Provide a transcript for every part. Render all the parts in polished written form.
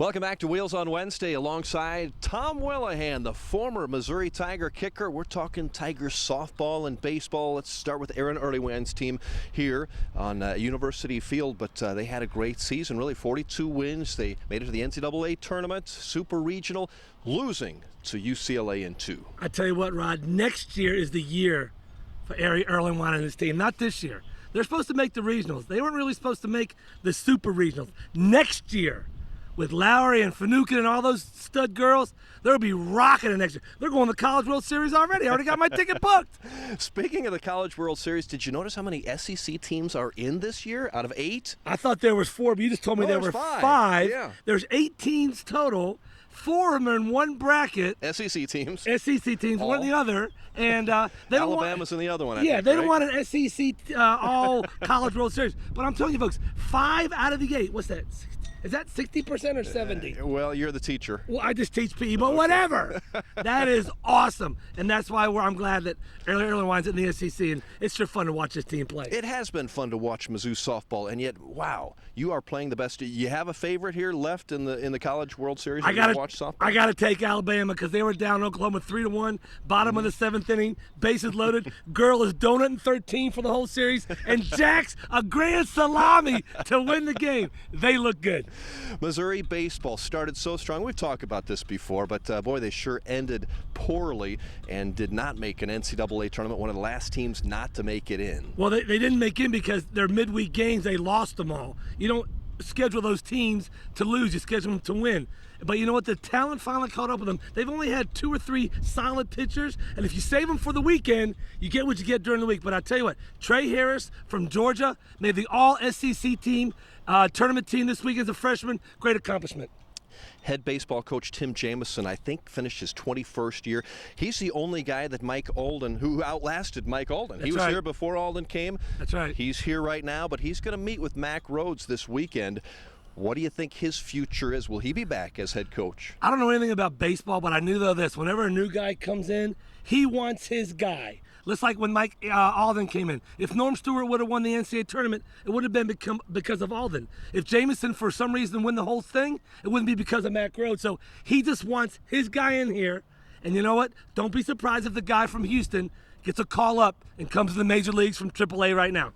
Welcome back to Wheels on Wednesday alongside Tom Whelihan, the former Missouri Tiger kicker. We're talking Tigers softball and baseball. Let's start with Aaron Earlywand's team here on University Field, but they had a great season, really 42 wins. They made it to the NCAA tournament, super regional, losing to UCLA in 2. I tell you what, Rod, next year is the year for Aaron Earlywand and his team, not this year. They're supposed to make the regionals. They weren't really supposed to make the super regionals. Next year, with Lowry and Finucane and all those stud girls, they'll be rocking it next year. They're going to the College World Series already. I already got my ticket booked. Speaking of the College World Series, did you notice how many SEC teams are in this year out of 8? I thought there was 4, but you just told me there were 5. Yeah. There's 8 teams total. 4 of them are in one bracket. SEC teams. SEC teams, one or the other. And they don't Alabama's in the other one, I think, think, they right? don't want an SEC all College World Series. But I'm telling you, folks, 5 out of the 8. What's that? Is that 60% or 70? Well, you're the teacher. Well, I just teach PE, but whatever. That is awesome. And that's why I'm glad that Earlywand's in the SEC, and it's sure fun to watch this team play. It has been fun to watch Mizzou softball, and yet, wow, you are playing the best. You have a favorite here left in the College World Series? I got to take Alabama because they were down Oklahoma 3-1, bottom of the 7th inning, bases loaded. Girl is donut 13 for the whole series, and Jack's a grand salami to win the game. They look good. Missouri baseball started so strong. We've talked about this before, but boy, they sure ended poorly and did not make an NCAA tournament, one of the last teams not to make it in. Well, they didn't make in because their midweek games, they lost them all. You don't schedule those teams to lose, you schedule them to win. But you know what? The talent finally caught up with them. They've only had 2 or 3 solid pitchers, and if you save them for the weekend, you get what you get during the week. But I tell you what, Trey Harris from Georgia made the All-SEC team, tournament team this week as a freshman. Great accomplishment. Head baseball coach Tim Jamison, I think, finished his 21st year. He's the only guy that Mike Alden, who outlasted Mike Alden. He was here before Alden came. That's right. He's here right now, but he's going to meet with Mac Rhodes this weekend. What do you think his future is? Will he be back as head coach? I don't know anything about baseball, but I knew though this. Whenever a new guy comes in, he wants his guy. Just like when Mike Alden came in. If Norm Stewart would have won the NCAA tournament, it would have been because of Alden. If Jamison, for some reason, win the whole thing, it wouldn't be because of Mac Rhodes. So he just wants his guy in here. And you know what? Don't be surprised if the guy from Houston gets a call up and comes to the major leagues from AAA right now.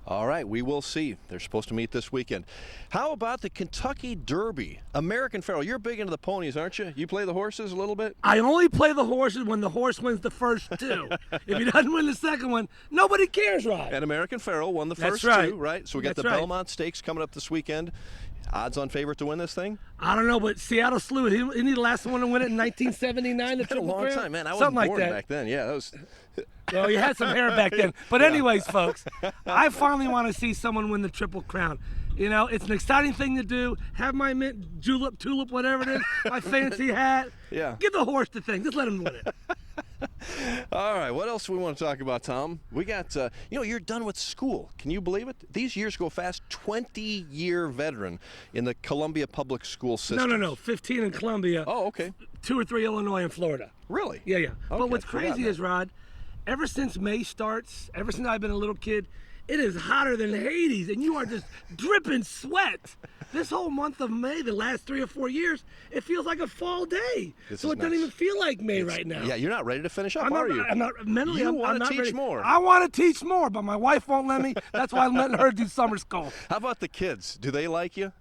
All right, we will see. They're supposed to meet this weekend. How about the Kentucky Derby? American Pharoah, you're big into the ponies, aren't you? You play the horses a little bit? I only play the horses when the horse wins the first 2. If he doesn't win the second one, nobody cares, Rod. And American Pharoah won the first 2, right? So we got the Belmont Stakes coming up this weekend. Odds-on favorite to win this thing? I don't know, but Seattle slew it. Isn't he the last one to win it in 1979? It's been a long time, man. I wasn't born back then. Yeah, that was... Well, you had some hair back then. But anyways, folks, I finally want to see someone win the Triple Crown. You know, it's an exciting thing to do. Have my mint julep, whatever it is, my fancy hat. Yeah. Give the horse the thing. Just let him win it. All right, what else do we want to talk about, Tom? We got, you're done with school. Can you believe it? These years go fast. 20-year veteran in the Columbia Public School system. No. 15 in Columbia. Oh, okay. 2 or 3 Illinois and Florida. Really? Yeah. Okay, But what's crazy is, Rod, ever since May starts, ever since I've been a little kid, it is hotter than Hades, and you are just dripping sweat. This whole month of May, the last 3 or 4 years, it feels like a fall day. So it doesn't even feel like May right now. Yeah, you're not ready to finish up, are you? I'm not mentally. You I'm want not to teach ready. more. I want to teach more, but my wife won't let me. That's why I'm letting her do summer school. How about the kids? Do they like you?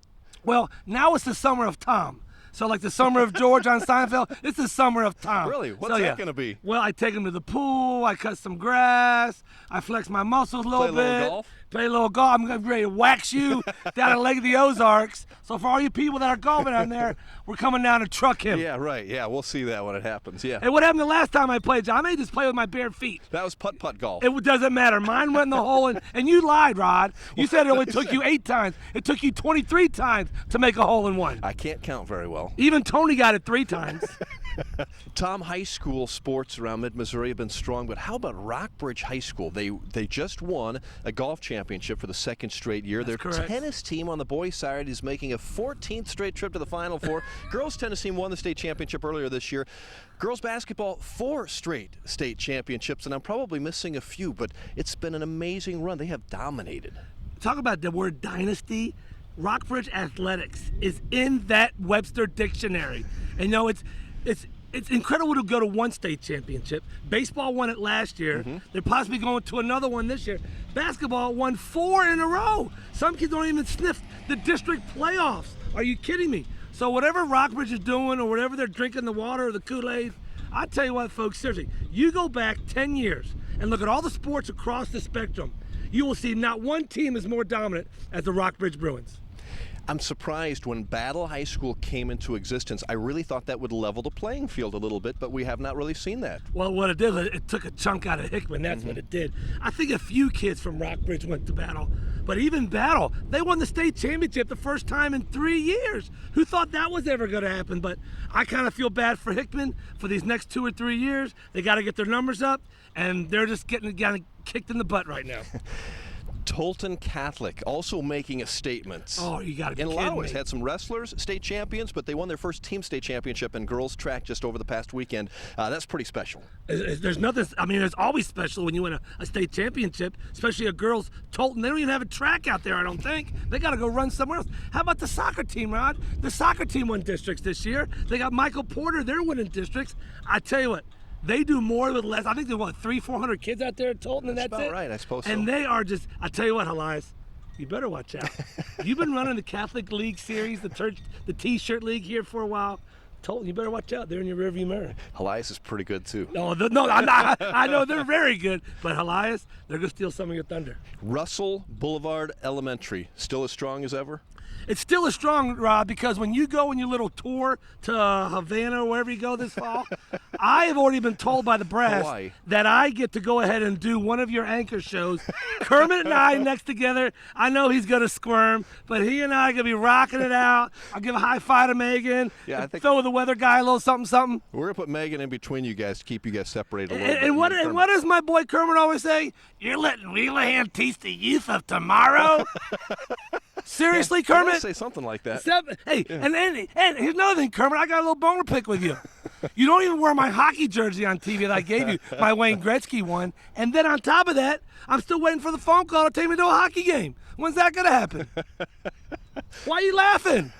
Well, now it's the summer of Tom. So like the summer of George on Seinfeld, it's the summer of Tom. Really? What's that going to be? Well, I take him to the pool, I cut some grass, I flex my muscles a little bit. Play a little golf? Play a little golf. I'm ready to wax you down at Lake of the Ozarks. So for all you people that are golfing down there, we're coming down to truck him. Yeah, right. Yeah, we'll see that when it happens. Yeah. And what happened the last time I played, John? I may just play with my bare feet. That was putt-putt golf. It doesn't matter. Mine went in the hole, and you lied, Rod. You said it only took you 8 times. It took you 23 times to make a hole in one. I can't count very well. Even Tony got it 3 times. Tom, high school sports around mid-Missouri have been strong, but how about Rockbridge High School? They just won a golf championship for the 2nd straight year. That's Their correct. tennis team on the boys' side is making a 14th straight trip to the Final Four. Girls tennis team won the state championship earlier this year. Girls basketball, 4 straight state championships, and I'm probably missing a few, but it's been an amazing run. They have dominated. Talk about the word dynasty. Rockbridge athletics is in that Webster dictionary. And it's incredible to go to one state championship. Baseball won it last year. They're possibly going to another one this year. Basketball won 4 in a row. Some kids don't even sniff the district playoffs. Are you kidding me? So whatever Rockbridge is doing or whatever they're drinking the water or the Kool-Aid, I tell you what, folks, seriously, you go back 10 years and look at all the sports across the spectrum, you will see not one team is more dominant as the Rockbridge Bruins. I'm surprised when Battle High School came into existence. I really thought that would level the playing field a little bit, but we have not really seen that. Well, what it did, it took a chunk out of Hickman. That's what it did. I think a few kids from Rockbridge went to Battle, but even Battle, they won the state championship the first time in 3 years. Who thought that was ever going to happen? But I kind of feel bad for Hickman for these next 2 or 3 years. They got to get their numbers up, and they're just getting kicked in the butt right now. Tolton Catholic also making a statement. Oh, you got to be kidding me. In a lot of ways, had some wrestlers, state champions, but they won their first team state championship in girls track just over the past weekend. That's pretty special. There's nothing, I mean, there's always special when you win a state championship, especially a girls Tolton. They don't even have a track out there, I don't think. They got to go run somewhere else. How about the soccer team, Rod? The soccer team won districts this year. They got Michael Porter, they're winning districts. I tell you what, they do more with less. I think there's, 300-400 kids out there at Tolton, and that's about it? Right, I suppose so. And they are just, I tell you what, Elias, you better watch out. You've been running the Catholic League series, the T-shirt league here for a while. Tolton, you better watch out. They're in your rearview mirror. Elias is pretty good, too. No, I'm not. I know they're very good, but Elias, they're going to steal some of your thunder. Russell Boulevard Elementary, still as strong as ever? It's still as strong, Rob, because when you go on your little tour to Havana or wherever you go this fall, I have already been told by the brass Hawaii. that I get to go ahead and do one of your anchor shows. Kermit and I next together. I know he's going to squirm, but he and I are going to be rocking it out. I'll give a high five to Megan. Yeah, I think throw the weather guy a little something. we're going to put Megan in between you guys to keep you guys separated a little bit. And what does my boy Kermit always say? You're letting Whelihan teach the youth of tomorrow? Seriously, I'm gonna Kermit? say something like that. Hey, and here's another thing, Kermit. I got a little bone to pick with you. You don't even wear my hockey jersey on TV that I gave you, my Wayne Gretzky one. And then on top of that, I'm still waiting for the phone call to take me to a hockey game. When's that going to happen? Why are you laughing?